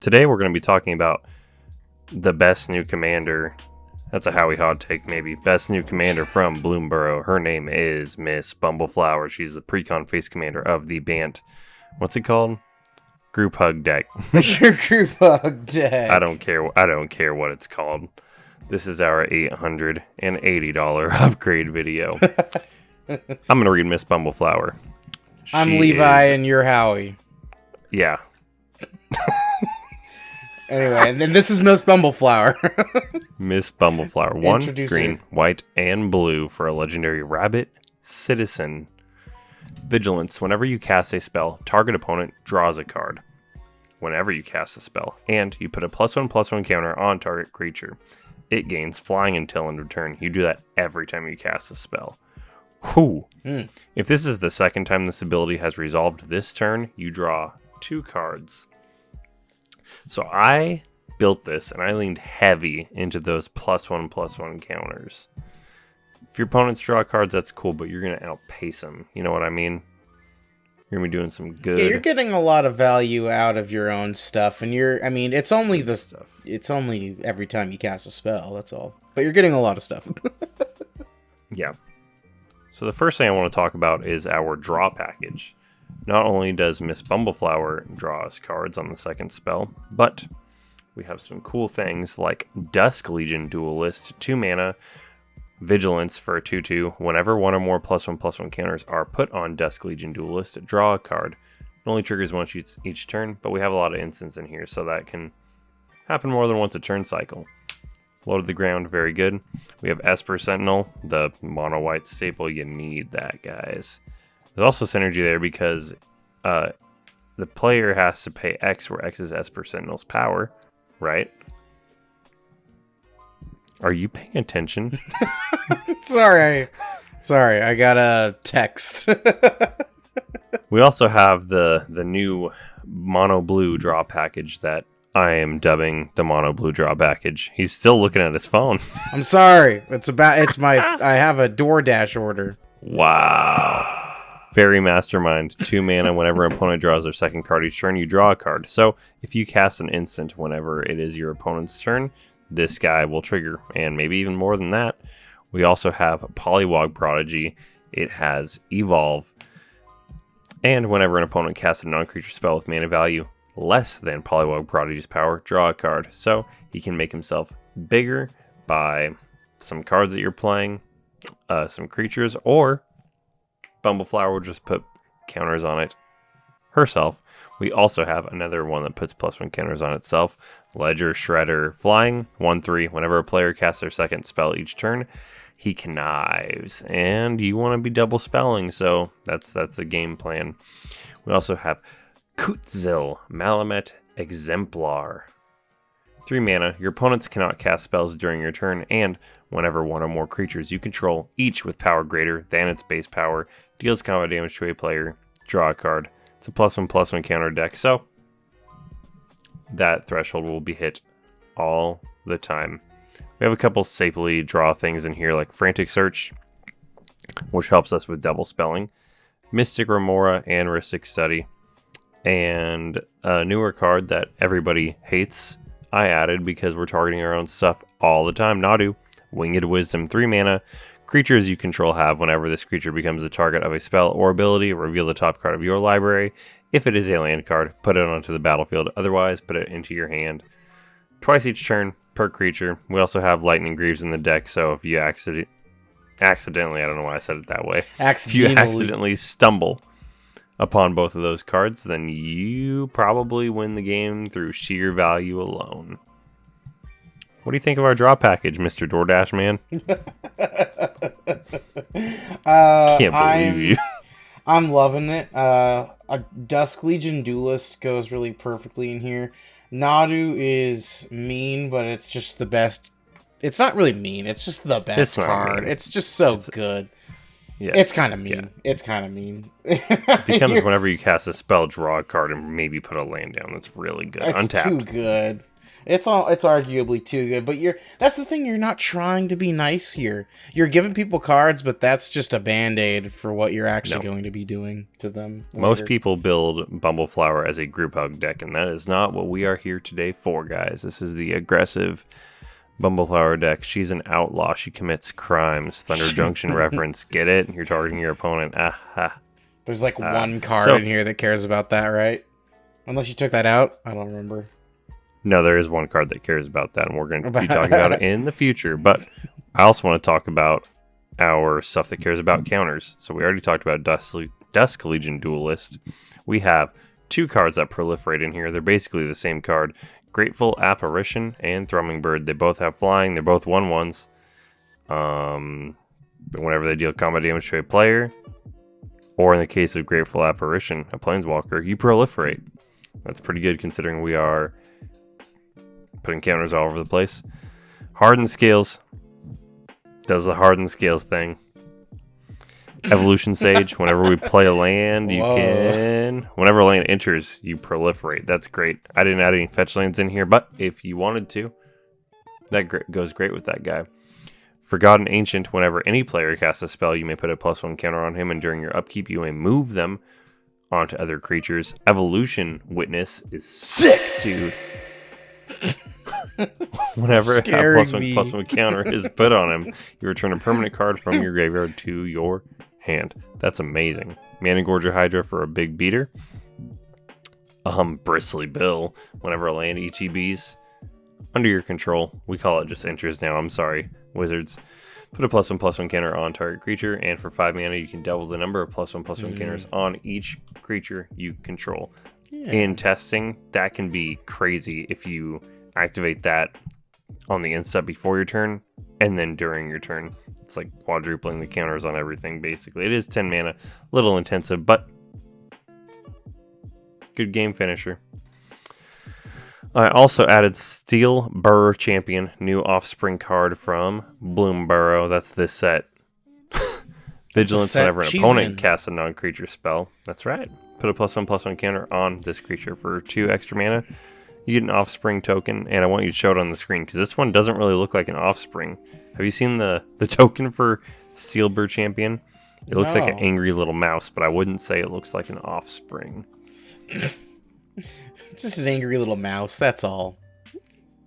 Today we're going to be talking about the best new commander. That's a Howie hot take, maybe. Best new commander from Bloomborough. Her name is Miss Bumbleflower. She's the pre-con face commander of the Bant. What's it called? Group Hug deck. Your Group Hug deck. I don't care what it's called. This is our $880 upgrade video. I'm going to read Miss Bumbleflower. I'm Levi and you're Howie. Yeah. Anyway, and then this is Miss Bumbleflower. Miss Bumbleflower. 1 Introduce green, her. white, and blue for a legendary rabbit citizen. Vigilance. Whenever you cast a spell, target opponent draws a card. Whenever you cast a spell, and you put a +1/+1 counter on target creature, it gains flying until end of turn. You do that every time you cast a spell. Whew. If this is the second time this ability has resolved this turn, you draw 2 cards. So I built this and I leaned heavy into those +1/+1 counters. If your opponents draw cards, that's cool, but you're going to outpace them. You know what I mean? You're going to be doing some good. Yeah, you're getting a lot of value out of your own stuff, and it's only it's only every time you cast a spell, that's all. But you're getting a lot of stuff. Yeah. So the first thing I want to talk about is our draw package. Not only does Miss Bumbleflower draw us cards on the second spell, but we have some cool things like Dusk Legion Duelist, 2 mana, Vigilance for a 2/2. Whenever one or more +1/+1 counters are put on Dusk Legion Duelist, draw a card. It only triggers once each turn, but we have a lot of instants in here, so that can happen more than once a turn cycle. Low to the ground, very good. We have Esper Sentinel, the mono-white staple. You need that, guys. There's also synergy there because the player has to pay X, where X is Esper Sentinel's power, right? Are you paying attention? Sorry, I got a text. We also have the new mono blue draw package that I am dubbing the mono blue draw package. He's still looking at his phone. I'm sorry. I have a DoorDash order. Wow. Very mastermind. 2 mana. Whenever an opponent draws their second card each turn, you draw a card. So if you cast an instant whenever it is your opponent's turn, this guy will trigger, and maybe even more than that. We also have Polywog Prodigy. It has Evolve. And whenever an opponent casts a non-creature spell with mana value less than Polywog Prodigy's power, draw a card. So he can make himself bigger by some cards that you're playing, some creatures, or Bumbleflower will just put counters on it herself. We also have another one that puts +1 counters on itself. Ledger Shredder Flying, 1/3. Whenever a player casts their second spell each turn, he connives. And you want to be double spelling, so that's the game plan. We also have Kutzil Malamet Exemplar. 3 mana. Your opponents cannot cast spells during your turn, and whenever one or more creatures you control, each with power greater than its base power, deals combat damage to a player, draw a card. It's a +1/+1 counter deck, so that threshold will be hit all the time. We have a couple safely draw things in here, like Frantic Search, which helps us with double spelling, Mystic Remora, and Rhystic Study, and a newer card that everybody hates, I added because we're targeting our own stuff all the time. Nadu, Winged Wisdom, 3 mana. Creatures you control have, whenever this creature becomes the target of a spell or ability, reveal the top card of your library. If it is a land card, put it onto the battlefield. Otherwise, put it into your hand. Twice each turn per creature. We also have Lightning Greaves in the deck, so if you accidentally, I don't know why I said it that way. If you accidentally stumble upon both of those cards, then you probably win the game through sheer value alone. What do you think of our draw package, Mr. DoorDash man? Can't believe you. I'm loving it. A Dusk Legion Duelist goes really perfectly in here. Nadu is mean, but it's just the best. It's not really mean. It's just the best card. It's just so good. Yeah, it's kind of mean. Yeah. It's kind of mean. It becomes whenever you cast a spell, draw a card, and maybe put a land down. That's really good. It's Untapped. Too good. It's arguably too good, but that's the thing, you're not trying to be nice here. You're giving people cards, but that's just a band-aid for what you're actually going to be doing to them later. Most people build Bumbleflower as a group hug deck, and that is not what we are here today for, guys. This is the aggressive Bumbleflower deck. She's an outlaw. She commits crimes. Thunder Junction reference. Get it? You're targeting your opponent. Aha. There's like one card in here that cares about that, right? Unless you took that out. I don't remember. No, there is one card that cares about that, and we're going to be talking about it in the future. But I also want to talk about our stuff that cares about counters. So we already talked about Dusk Legion Duelist. We have 2 cards that proliferate in here. They're basically the same card. Grateful Apparition and Thrumming Bird. They both have flying. They're both 1/1s. Whenever they deal combat damage to a player, or in the case of Grateful Apparition, a Planeswalker, you proliferate. That's pretty good considering we are putting counters all over the place. Hardened Scales does the Hardened Scales thing. Evolution Sage, whenever we play a land, you can... Whenever a land enters, you proliferate. That's great. I didn't add any fetch lands in here, but if you wanted to, that goes great with that guy. Forgotten Ancient, whenever any player casts a spell, you may put a +1 counter on him, and during your upkeep, you may move them onto other creatures. Evolution Witness is sick, dude. Whenever a +1/+1 counter is put on him, you return a permanent card from your graveyard to your hand. That's amazing. Mana Gorger Hydra for a big beater. Bristly Bill, whenever a land ETBs under your control, we call it just enters now, I'm sorry, Wizards. Put a +1/+1 counter on target creature, and for 5 mana, you can double the number of +1/+1 counters on each creature you control. Yeah. In testing, that can be crazy if you activate that on the instep before your turn, and then during your turn. It's like quadrupling the counters on everything, basically. It is 10 mana, a little intensive, but good game finisher. I also added Steel Burr Champion, new offspring card from Bloomburrow. That's this set. Vigilance whenever an opponent casts a non-creature spell. That's right. Put a +1/+1 counter on this creature for 2 extra mana. You get an offspring token, and I want you to show it on the screen, because this one doesn't really look like an offspring. Have you seen the token for Steel Burr Champion? It looks like an angry little mouse, but I wouldn't say it looks like an offspring. It's just an angry little mouse, that's all.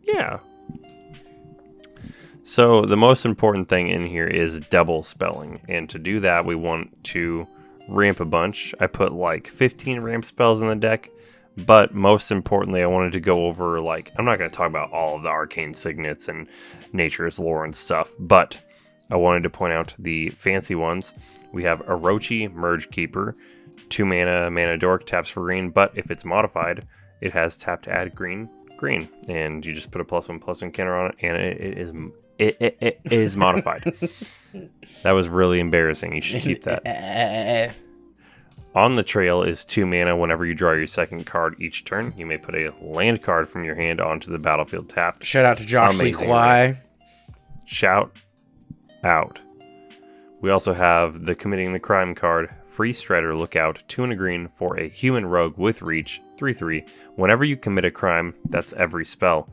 Yeah. So the most important thing in here is double spelling, and to do that we want to ramp a bunch. I put like 15 ramp spells in the deck, but most importantly I wanted to go over, like, I'm not going to talk about all of the arcane signets and nature's lore and stuff, but I wanted to point out the fancy ones. We have Orochi Merge Keeper, 2 mana dork, taps for green, but if it's modified, it has tap to add green, and you just put a +1/+1 counter on it, and it is modified. That was really embarrassing. You should keep that. On the Trail is 2 mana. Whenever you draw your second card each turn, you may put a land card from your hand onto the battlefield tapped. Shout out to Josh Lee Kwai. Shout out. We also have the Committing the Crime card, Free Strider Lookout, 2 and a green for a human rogue with reach, 3/3. Whenever you commit a crime, that's every spell.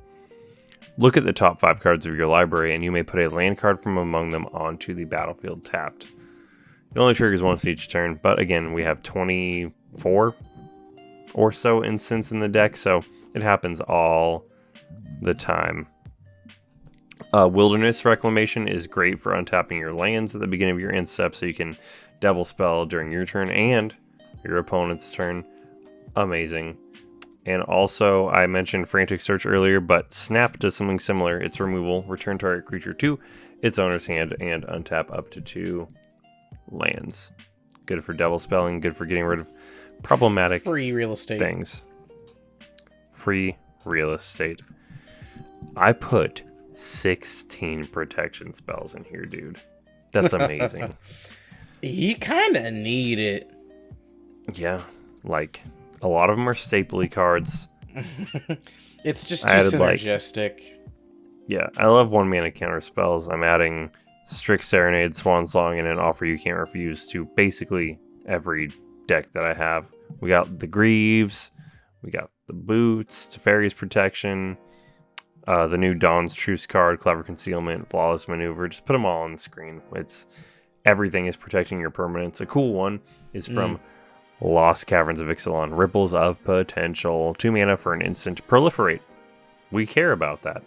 Look at the top 5 cards of your library, and you may put a land card from among them onto the battlefield tapped. It only triggers once each turn, but again, we have 24 or so instants in the deck, so it happens all the time. Wilderness Reclamation is great for untapping your lands at the beginning of your end step, so you can double spell during your turn and your opponent's turn. Amazing. And also, I mentioned Frantic Search earlier, but Snap does something similar. It's removal, return target creature to its owner's hand, and untap up to 2 lands. Good for double spelling, good for getting rid of problematic free real estate things. Free real estate. I put 16 protection spells in here, dude. That's amazing. You kind of need it. Yeah, like, a lot of them are stapley cards. It's just too synergistic. Yeah, I love 1 mana counter spells. I'm adding Strict Serenade, Swan Song, and an Offer You Can't Refuse to basically every deck that I have. We got the Greaves, we got the Boots, Teferi's Protection, The new Dawn's Truce card, Clever Concealment, Flawless Maneuver. Just put them all on the screen. Everything is protecting your permanents. A cool one is from Lost Caverns of Ixalan. Ripples of Potential. 2 mana for an instant to proliferate. We care about that.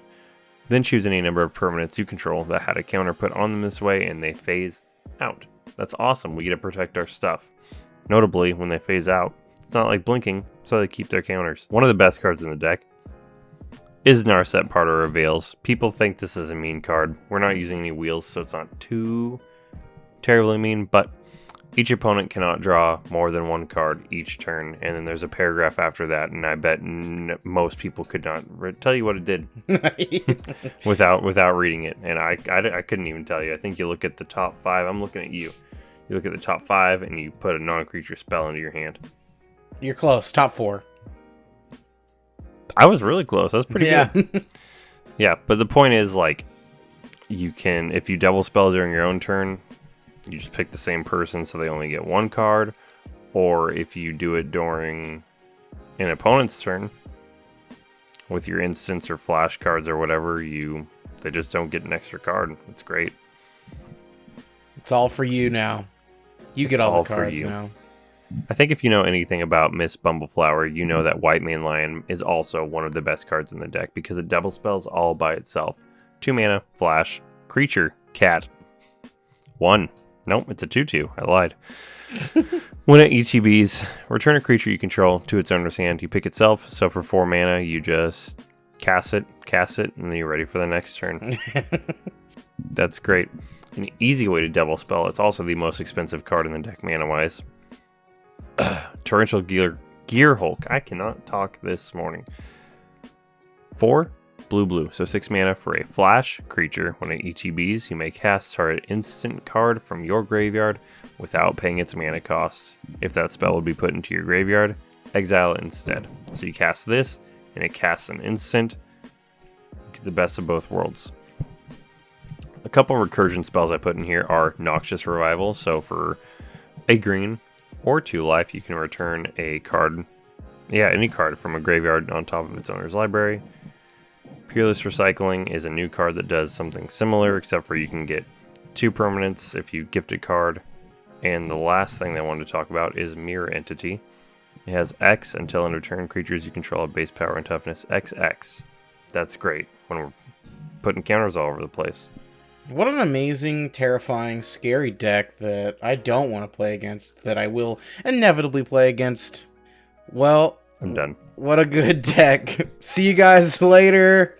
Then choose any number of permanents you control that had a counter put on them this way, and they phase out. That's awesome. We get to protect our stuff. Notably, when they phase out, it's not like blinking, so they keep their counters. One of the best cards in the deck is Narset Parter of Veils. People think this is a mean card. We're not using any wheels, so it's not too terribly mean, but each opponent cannot draw more than 1 card each turn, and then there's a paragraph after that, and I bet most people could not tell you what it did without reading it, and I couldn't even tell you. I think you look at the top 5. I'm looking at you. You look at the top 5, and you put a non-creature spell into your hand. You're close. Top 4. I was really close. That's pretty good. Yeah, but the point is, like, you can, if you double spell during your own turn, you just pick the same person so they only get 1 card. Or if you do it during an opponent's turn with your instants or flash cards or whatever, they just don't get an extra card. It's great. It's all for you now. You get all the cards now. I think if you know anything about Miss Bumbleflower, you know that White Mane Lion is also one of the best cards in the deck because it double spells all by itself. 2 mana, flash, creature, cat. 1. Nope, it's a 2/2. I lied. When it ETBs, return a creature you control to its owner's hand. You pick itself, so for 4 mana, you just cast it, and then you're ready for the next turn. That's great. An easy way to double spell. It's also the most expensive card in the deck mana-wise. Torrential Gear Hulk. I cannot talk this morning. 4 blue, so 6 mana for a flash creature. When it ETBs, you may cast target instant card from your graveyard without paying its mana cost. If that spell would be put into your graveyard, exile it instead. So you cast this, and it casts an instant. Get the best of both worlds. A couple recursion spells I put in here are Noxious Revival. So for a green or 2 life, you can return a card, any card from a graveyard on top of its owner's library. Peerless Recycling is a new card that does something similar, except for you can get 2 permanents if you gift a card. And the last thing that I wanted to talk about is Mirror Entity. It has X until in return creatures you control have base power and toughness XX. That's great when we're putting counters all over the place. What an amazing, terrifying, scary deck that I don't want to play against, that I will inevitably play against. Well, I'm done. What a good deck. See you guys later.